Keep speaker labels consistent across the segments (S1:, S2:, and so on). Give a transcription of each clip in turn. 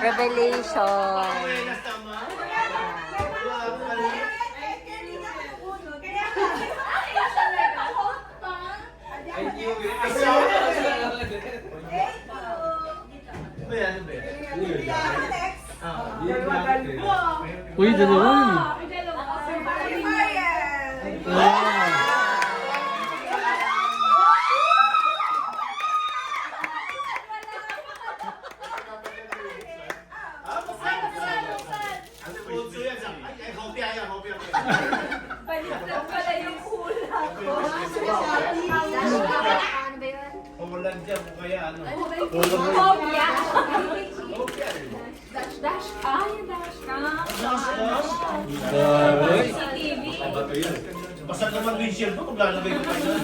S1: Revelation.
S2: Uy, dalawa.
S3: Baliktad pala yung hula ko.
S4: Walang dyan mo kaya ano.
S3: Hopya. Dash dash. Ay, dash cam. CCTV.
S4: Basta naman windshield mo kung lalagay ko pa yan.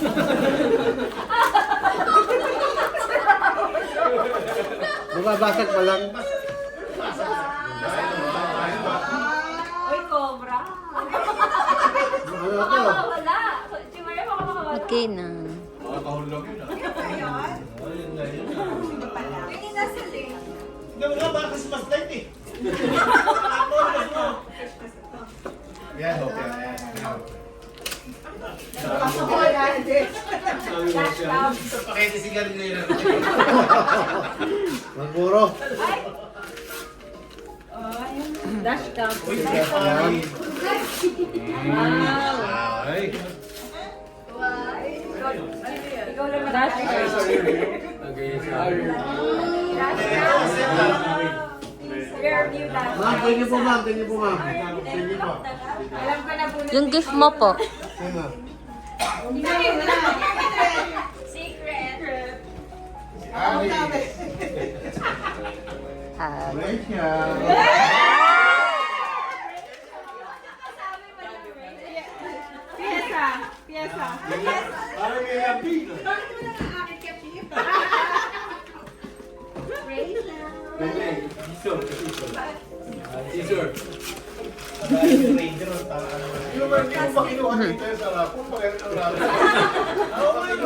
S2: Mababasag pa lang.
S3: Uy, cobra.
S2: Ano to?
S3: Makakawala. Si Maria makakawala.
S1: Okay na.
S4: Makakahulog yun ah. Ayun na yun.
S3: Yung nasa link.
S4: Hindi mo nga baka Christmas light eh. Ako, mo. Yan, okay.
S3: Dash cam.
S4: Pakete sigarilyo yun.
S2: Magpuro.
S3: Dash cam.
S4: Uy, ay. Ay.
S3: Ikaw lang dash cam. Rear view dash
S2: Ma'am,
S3: cam.
S2: thank you po ma'am. Thank you po ma'am. Thank you po.
S3: Alam ko na po na.
S1: Yung gift mo po.
S2: Sino?
S3: Secret. Piesa. Piesa.
S4: Parang may happy. Stranger ang tanga naman.
S5: Yung mga hindi mo makinuha dito yung sarap, kung magaling ang ramen.
S4: Oo, ano?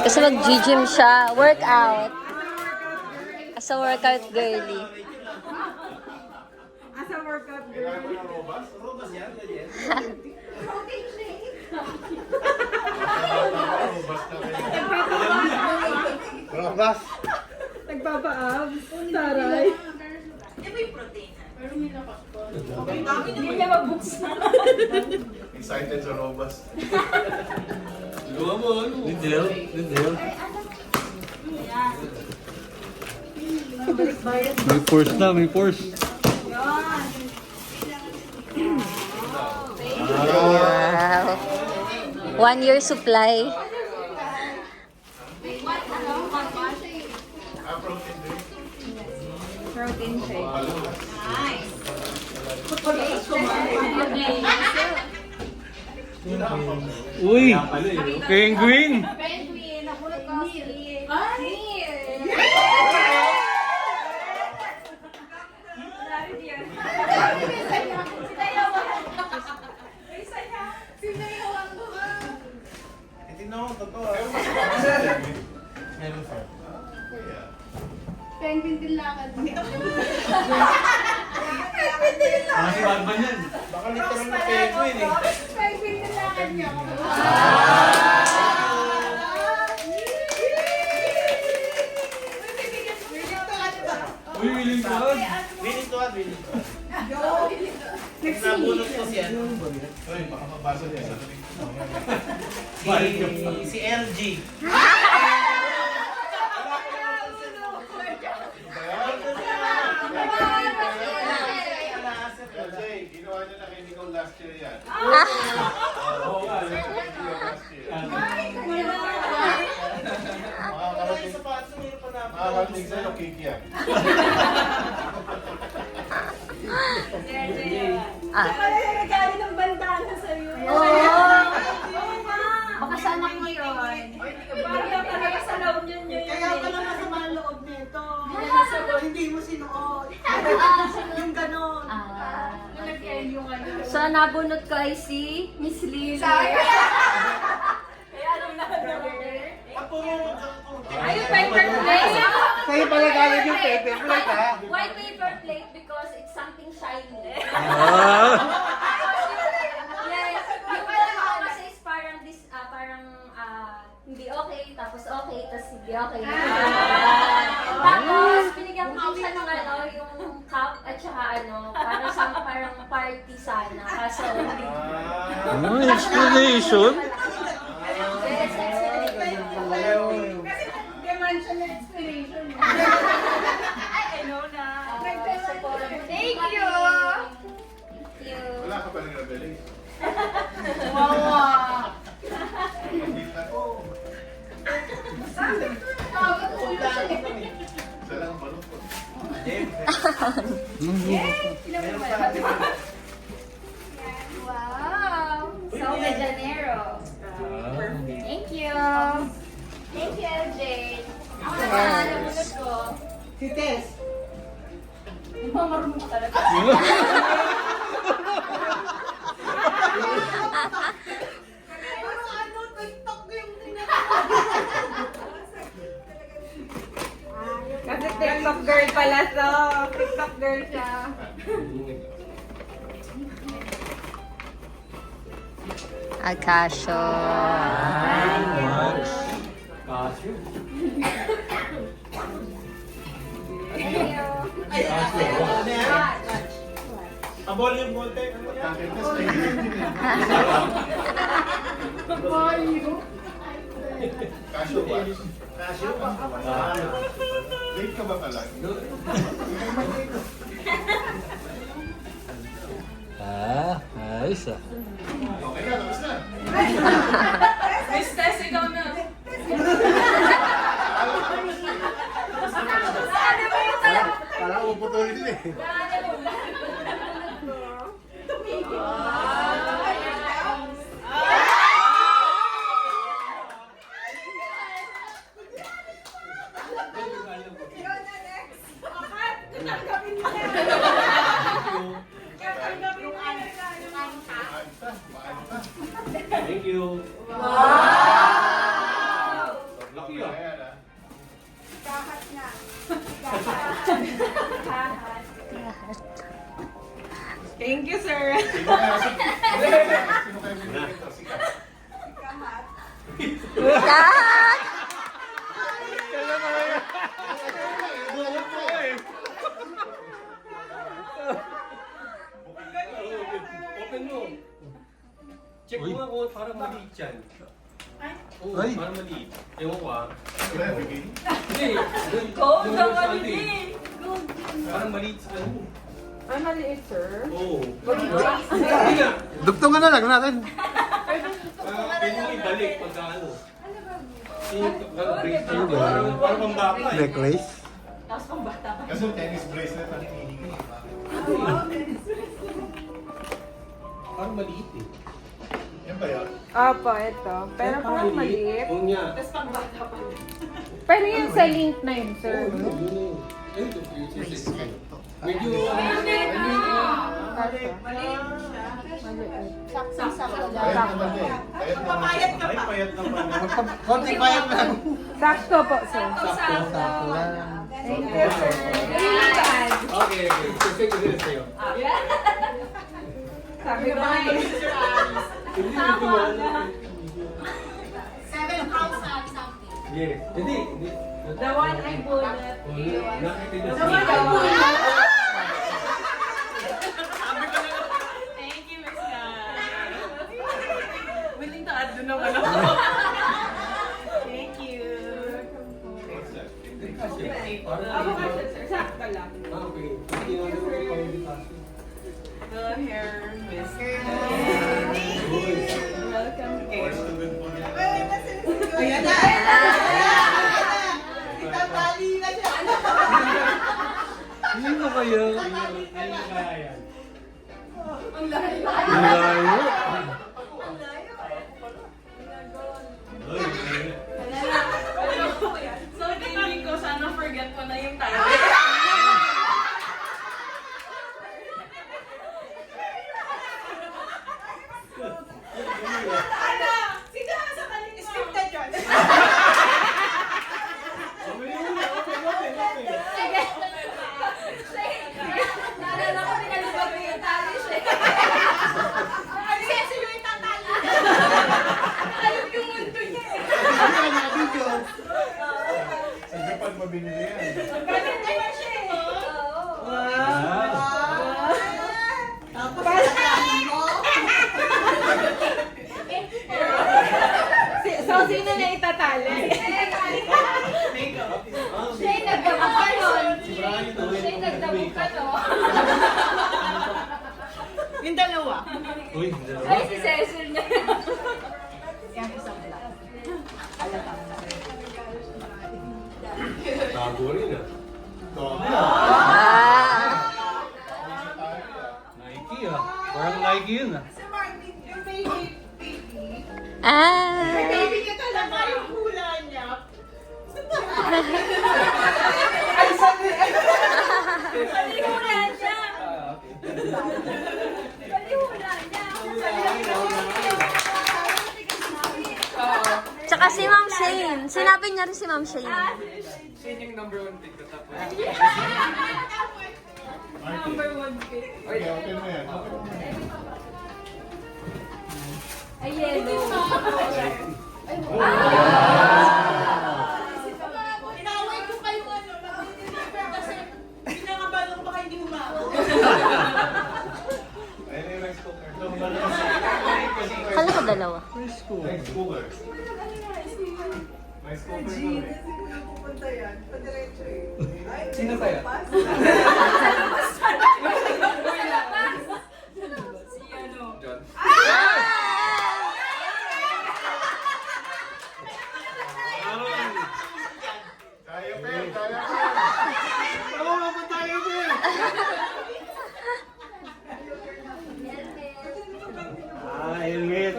S1: Kasi mag-gym siya. Workout. As a workout girly.
S3: Asa workout
S5: Kailangan mo ng robas?
S4: Robas yan, ganyan.
S5: Robas na kayo.
S2: Robas.
S3: Nagpapa-abs. Taray. Hindi niya mabuksan.
S5: Excited sa robas.
S4: Gawa mo, ano?
S2: Dindel. Dindel. May force na, may force.
S1: Wow. 1 year supply.
S3: Protein shake.
S2: Uy! Penguin!
S3: Penguin. Nakulot ko. Ay!
S4: Tingnan mo, totoo. Meron sir.
S3: Penguin din lakad.
S4: Mga Batman yan. Baka literal na penguin eh.
S3: Penguin din lakad niya.
S4: Uy, willing to hug. Willing to hug, willing to hug. Nabunot ko siya.
S5: Uy, baka mabasa niya sa
S4: Si LG.
S5: LJ, ginawa niya na kay Nicole last year yan.
S4: Oo nga.
S5: Last year.
S4: Makakarating sa paso, meron pa na.
S5: Makakarating sa'yo, cake yan.
S3: Nagkali ng bandana sa'yo.
S1: Baka sa anak mo yun.
S3: Baka talaga sa loob yun yun.
S6: Kaya pala masama ang loob nito. Hindi mo sinuot. Yung ganon.
S3: Nalagyan yung ano.
S1: So, nabunot ko ay si Miss Lily.
S3: Kaya alam na
S1: Ayun, paper plate.
S2: Sa'yo pala galing yung paper plate, ha?
S1: Why paper plate? Because it's something shiny.
S2: Ah!
S1: Yes. Yung pala kasi is parang hindi okay, tapos okay, tapos hindi okay. Tapos, binigyan ko siya ng yung cup at saka parang party sana. Kaso, hindi.
S2: Ano, explanation?
S1: Yes,
S6: Gaman siya na explanation.
S3: I know na.
S1: Thank you! Thank you!
S5: Wala ka palang revelation.
S6: Wawa.
S5: Pagkita ko. Isa lang ang balot ko.
S3: Wow! Sao de Janeiro. Thank you. Thank you, Jane. Ako naman, nabunod ko.
S6: Si Tess.
S3: Hindi mo marunong ka talaga.
S6: Pero ano, TikTok yung
S3: Kasi TikTok girl pala to. TikTok girl siya.
S1: Akasho.
S2: Kasyo.
S4: Abol yung bote.
S5: Pagkakita sa iyo. Kasyo ba?
S4: Kasyo ba?
S5: Late ka ba pala?
S2: Ayos ah.
S5: Okay na, tapos na.
S3: Miss Tess, ikaw na.
S5: Parang uputulin eh.
S2: Thank you.
S5: Laki ah.
S3: Thank you, sir.
S5: Sino kayo binigito? Sikat.
S1: Kat!
S2: Open mo. Check mo nga kung parang maliit yan. Oo,
S4: Ay.
S2: parang maliit. Ewan ko ah.
S5: Wala, bigay.
S2: Hindi.
S3: Gold
S2: Yung
S3: daw
S2: sa
S3: kami.
S2: atin. Parang maliit sa ano.
S3: Ay, maliit, sir.
S2: Oo. Hindi nga.
S4: Dugtungan na lang natin.
S2: Pwede mo ibalik pagka ano. Parang pambata eh.
S4: Necklace.
S3: Tapos pang bata ka.
S5: Kasi tennis bracelet ang hinihingi.
S2: Parang maliit eh.
S5: Yan ba yan?
S7: Opo, ito. Pero parang maliit.
S2: Oo nga.
S3: Tapos pang bata pa.
S7: Pero yun sa link na yun, sir.
S2: Oo, yun na yun. Ayun, ito, yung sisig. Medyo
S7: Kasha.
S3: Maliit siya.
S6: Sakto-sakto lang.
S5: Payat naman eh. Payat naman.
S3: Papayat ka pa.
S5: Payat naman.
S4: Konting payat lang.
S7: Sakto po, sir.
S3: Sakto.
S7: Thank you, sir. Really bad.
S2: okay, okay. Sisig ko din sa'yo.
S7: Sabi ko nga
S2: Hindi, medyo wala.
S6: 7,000 something.
S2: Yes. Hindi, hindi.
S3: The one I bullet.
S2: Nakita niya
S3: The one I
S2: siya.
S3: bullet. Thank you, Miss Gan. Willing to add doon naman ako. Thank you.
S5: What's that?
S3: Ako kasi, sir. Sakto lang.
S2: Okay. Hindi na naman kayo pang-invitation.
S3: The hair, Miss Gan.
S2: Uy.
S3: Welcome,
S5: What's
S3: Kate.
S5: the good for you?
S6: Ayan na. Itatali na siya.
S2: Hindi na kaya. Hindi na kaya yan. Ang layo.
S3: So, tingin ko, sana forget ko na yung tayo.
S6: Sino sa kanina? Scripted yun.
S1: Naalala ko, pinalubag ko yung tali siya.
S6: Sino yung tatalo?
S1: Ayun yung mundo niya eh.
S5: Sa Japan mabinili yan.
S6: Ganun naman siya eh.
S3: Tapos sasabihin mo.
S7: So, sino na itatali?
S1: Siya yung nagdabog ka nun. Siya yung nagdabog ka no.
S6: Yung dalawa.
S2: Uy,
S1: Ay, si Cecil niya.
S2: tago rin ah. Nike ah. Parang Nike yun ah.
S6: Si Martin, yung baby.
S3: Ah.
S6: Yung baby niya talaga yung hula niya.
S1: Palihula niya. Palihula niya.
S3: Tsaka si Ma'am Shane. Sinabi niya rin si Ma'am Shane.
S2: Siya yung number 1 pick ko tapos.
S1: Number 1 pick.
S5: Okay, open mo yan. Open mo yan.
S1: Ay, yellow.
S6: Inaway ko kayo ano, mag-deliver kasi pinangabalong baka hindi humabot.
S5: Ayun yung rice cooker.
S3: Kala ko dalawa.
S5: Rice cooker. Rice cooker ko eh.
S2: Sino kaya?
S1: Si ano.
S2: John.
S5: Kaya pa yan, kaya pa.
S2: Oo, mabot tayo din. Ah, helmet.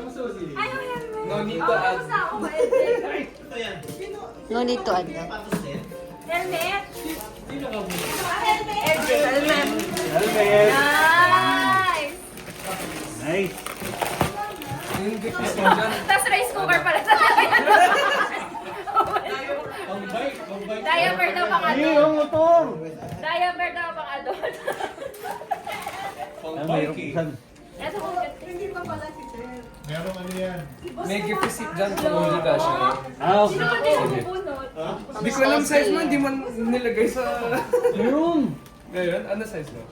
S2: No need to add.
S1: Basta ako ba, Edwin?
S3: No need to add that.
S1: Helmet.
S2: Helmet.
S1: Nice.
S2: Nice.
S1: Tapos rice cooker pala sa Diaper daw pang adult.
S2: motor.
S1: Diaper daw pang adult.
S2: Pang bike eh.
S1: Ito kung
S5: Meron ano yan.
S8: May gift receipt dyan kung hindi ka siya.
S1: sino ba din bubunot?
S8: Hindi ko alam size mo, hindi man nilagay sa...
S2: Meron.
S8: Ngayon, ano size mo?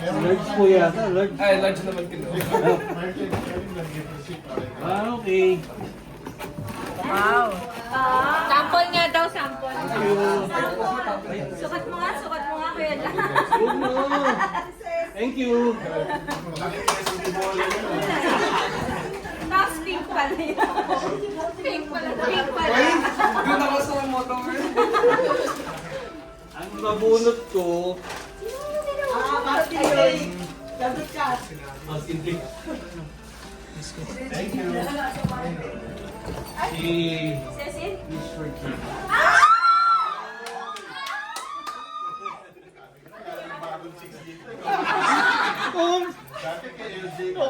S2: Large po yata, large.
S8: Ay, large naman kinuha.
S5: Martin, meron lang gift receipt pa rin.
S2: Okay.
S1: Sample nga daw, sample. Sukat mo nga, kuya lang.
S2: Good mo. Thank you.
S1: Tapos pink pala yun. Pink pala.
S8: Doon ako sa motor.
S2: Ang mabunot ko,
S6: Basket cake. Dapat ka.
S5: Thank you.
S2: si
S1: Cecil?
S2: Mr. King.
S5: Bagong 6 dito. Dati kay LJ ko.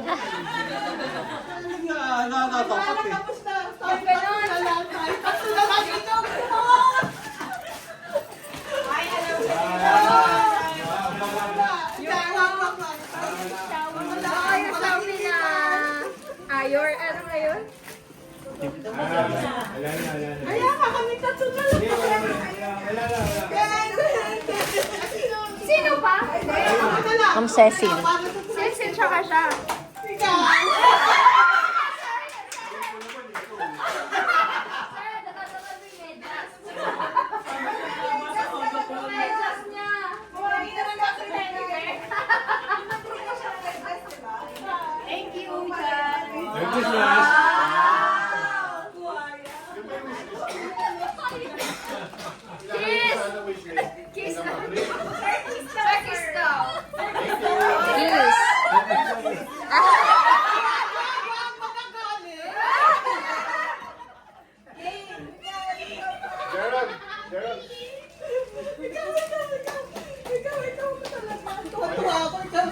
S2: Nakatapat eh.
S6: Tapos na.
S1: Yung ganon.
S6: Tapos na lang ito. Ay, alam mo.
S1: Ay, sabi na. Ayor, ano ngayon?
S6: Kaya nga kami tatlo na lang.
S1: Sino pa?
S3: Ma'am Cecil.
S1: Cecil tsaka siya.
S6: Thank you, Chan.
S2: Merry Christmas.
S1: Kiss! Kiss daw. Kiss daw.
S3: Yes.
S5: Gerald, Gerald.
S6: Tuwa ako, ikaw.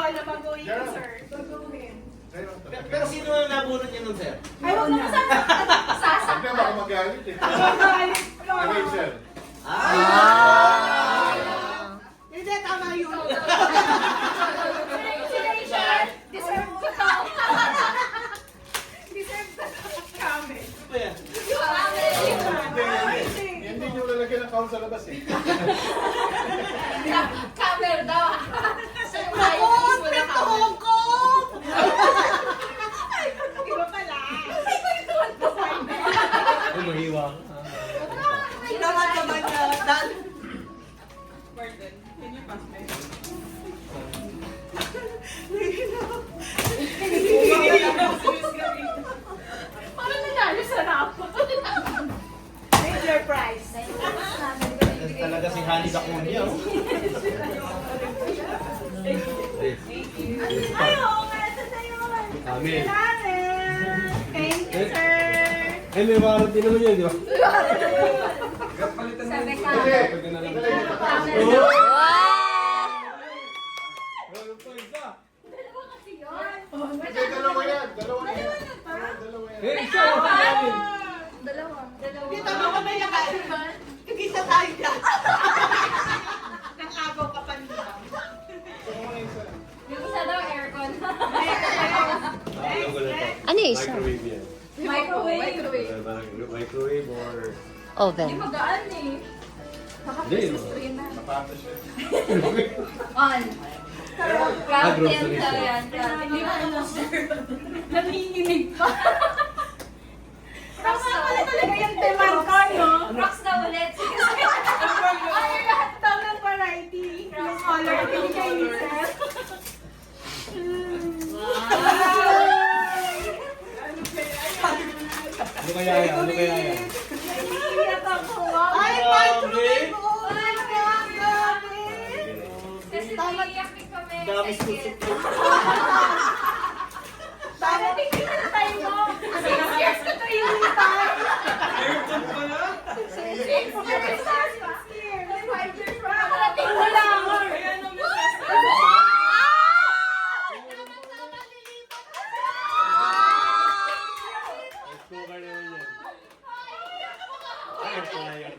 S6: na baguhin,
S5: Gerald.
S6: sir. Baguhin.
S4: Pero sino ang nabunod niyo nun, sir?
S6: Ay, huwag naman sana.
S5: Siyempre baka magalit eh. Rachel.
S6: Hindi, tama yun.
S3: Si Rachel, deserve ko to. Deserve ko to.
S6: Kami.
S4: Ano ba yan?
S5: Hindi nyo lalagyan ng count sa labas eh.
S3: Camel daw. So, yung ayaw
S6: Ako,
S3: mismo na
S6: trip to
S3: camel.
S6: Hong Kong! Iba pala.
S2: Ay, mahiwa ka.
S6: Naman naman na. Burden. Can you pass me?
S3: Parang nanalo sa rapo.
S6: Major prize.
S4: Talaga si Honey Dacunia.
S6: Ay, oo nga. Ito na yun.
S2: Amen.
S6: Thank you, sir.
S2: Ay, may warrant din naman yun, di ba?
S8: Palitan mo
S3: Sabi
S8: yung
S3: ka.
S2: Pag na lang.
S3: Camel
S2: Oh!
S3: daw.
S2: Meron pa isa.
S3: Dalawa kasi yun.
S5: Hindi, dalawa yan. Dalawa yan. Dalawa yan.
S2: Eh, isa! Dalawa.
S3: Dalawa.
S6: Hindi, tama ka ba yung kailan? Kikita tayo dyan. Nang-agaw ka pa niya.
S3: Yung isa daw aircon.
S9: Ano yung isa?
S2: Microwave yan.
S3: Microwave.
S2: Parang microwave or...
S9: Oven.
S3: Hindi magaan eh.
S2: Hindi, no?
S5: Sapatos siya.
S3: On. Crowd
S2: grocery
S3: daw
S2: store.
S3: yan. Hindi mo ano, sir. Nanginginig pa.
S6: Tama pala talaga yung demand ko, no?
S3: Rocks na ulit. Sige, sige.
S6: Ay, lahat daw ng variety. Yung color, binigay ni sir.
S2: Ano kaya yan? Ano kaya yan?
S6: Naiiyak ako. Ay, microwave! Oh my God, grabe!
S3: Kasi naiiyak din kami.
S4: Dami
S3: Excited.
S4: susuk.
S6: Tama, tingin na tayo mo. 6 years ko ito hinihintay.
S8: aircon pala.
S6: 6 years. 6 years. 5 years pa. Nakarating mo lang.
S8: Kaya ano, Miss Esther?
S2: Sugar naman yan. Ay, ito na yan.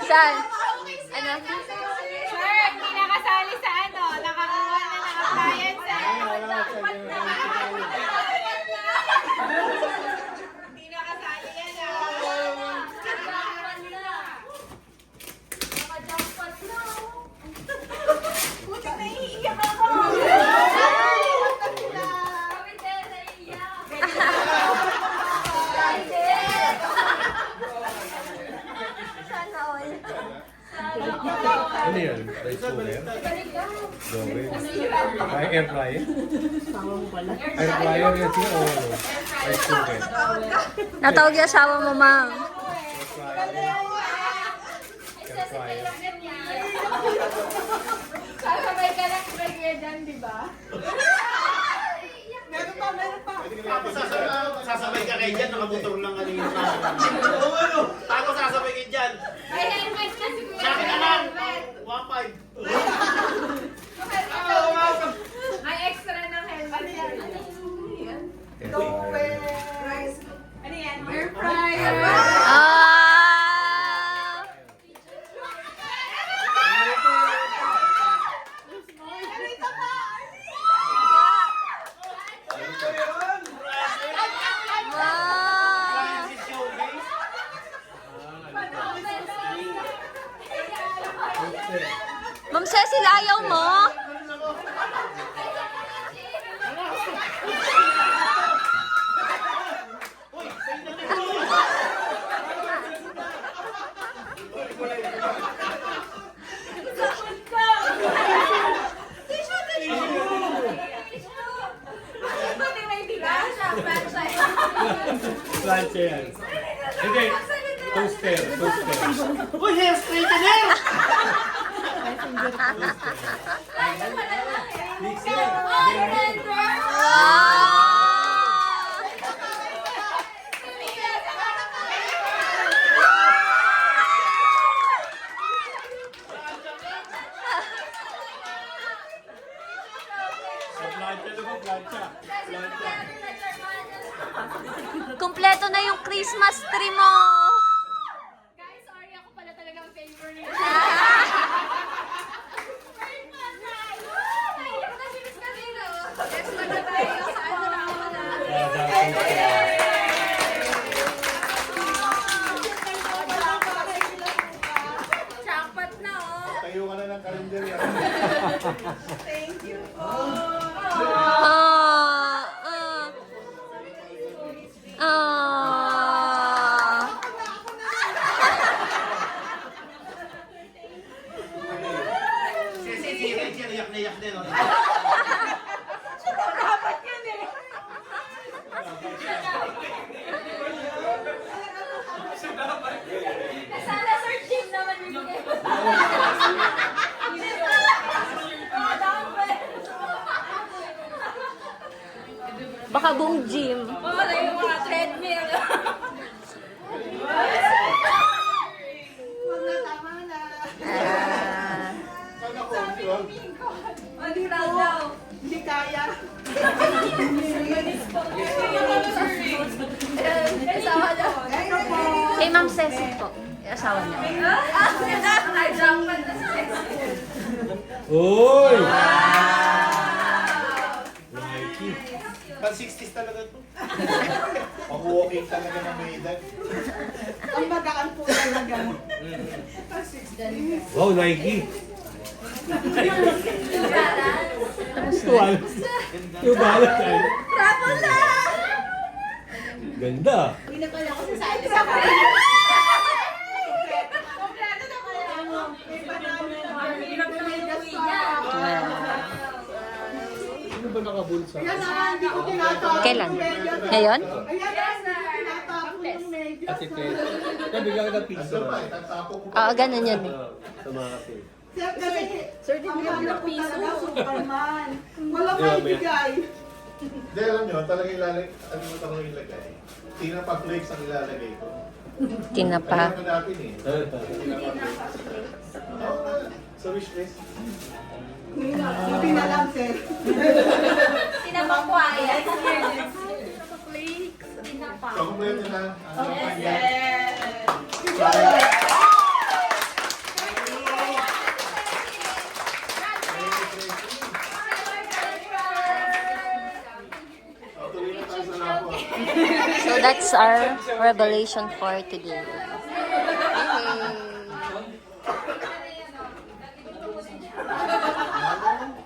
S9: Saan? Ano?
S7: Sir, hindi nakasali sa ano. Nakakuha na ng appliance.
S6: Hindi nakasali yan Buti naiiyak ako.
S3: Kami din naiiyak.
S9: Sana all.
S2: Ano yan? Rice cooker? Gobe. Ay, air fryer? Air fryer yan siya o ano? Rice cooker?
S9: Natawag yung asawa mo, ma'am.
S2: Air fryer. Air fryer.
S3: Sasabay ka lang regular dyan, di ba?
S6: Meron pa, meron pa.
S4: Sasabay ka kayo dyan, nakamotor lang kanina sa akin. Oo, ano? Tako sasabay kayo dyan.
S3: May helmet na si Kuya.
S4: Sa akin na lang. 1.5.
S3: May extra ng helmet yan.
S2: Air fryer.
S6: Ano yan?
S3: Air fryer.
S9: Ah! Wow! Ma'am Cecil, ayaw mo?
S3: Buti may bigas. Franchise.
S2: Plancha yan. Hindi. Toaster. Toaster.
S4: Uy, hair straightener!
S2: Mixer.
S9: Wow!
S4: plancha.
S9: Kumpleto na yung Christmas tree mo.
S3: Guys, sorry ako pala talagang favor niyo.
S1: Jackpot na, oh.
S4: Tayo ka na ng kalendarya.
S6: Thank you po.
S9: Ah, ah. Ah.
S4: Sige, iyak na iyak din.
S6: Dapat yun eh.
S1: Sana Sir Jim naman bibigay mo.
S9: Baka buong gym.
S1: Wala yung mga treadmill.
S6: Huwag na, tama na.
S9: Ah.
S4: Sana ko, di ba?
S1: Hindi na daw.
S6: Hindi kaya.
S1: Kasama daw.
S6: Ito po.
S9: Kay Ma'am Ceci po. Yung asawa niya.
S1: Jackpot na si
S2: Uy! Nike.
S4: Pag 60s talaga to. Pag-walking talaga ng may edad.
S6: Ang magaan po talaga.
S2: Wow, Nike. Yung balance ay.
S1: Travel na!
S2: Ganda.
S3: Hindi na pala ako sasali sa kanya.
S6: Kompleto na kaya mo. May panalo na.
S1: Ang hirap na yung uwi niya.
S2: Ano ba nakabulsa?
S6: Ayan na, hindi ko tinatapon.
S9: Kailan?
S6: yung medyo.
S9: Ngayon?
S6: Ayan na, hindi ko tinatapon yung medyo.
S2: At ito. Kaya bigyan ka ng pizza.
S4: Ano pa, itatapon ko.
S9: Oo, ganun yun.
S2: Sa mga kasi.
S6: Sir, kasi, ang mahal po talaga, Superman. Walang maibigay.
S4: Hindi, alam nyo, talagang ilalagay, ano mo talagang ilagay? Tinapa flakes ang ilalagay ko.
S9: Tinapa.
S4: Alam ko natin eh. Tinapa flakes. Oo nga, sa wish list.
S6: Sabi na lang, sir.
S1: Tinapang quiet. Tinapang.
S4: So, kompleto na. Ano pa yan?
S6: Yes.
S4: Tuloy na tayo sa lapo.
S9: So that's our revelation for today.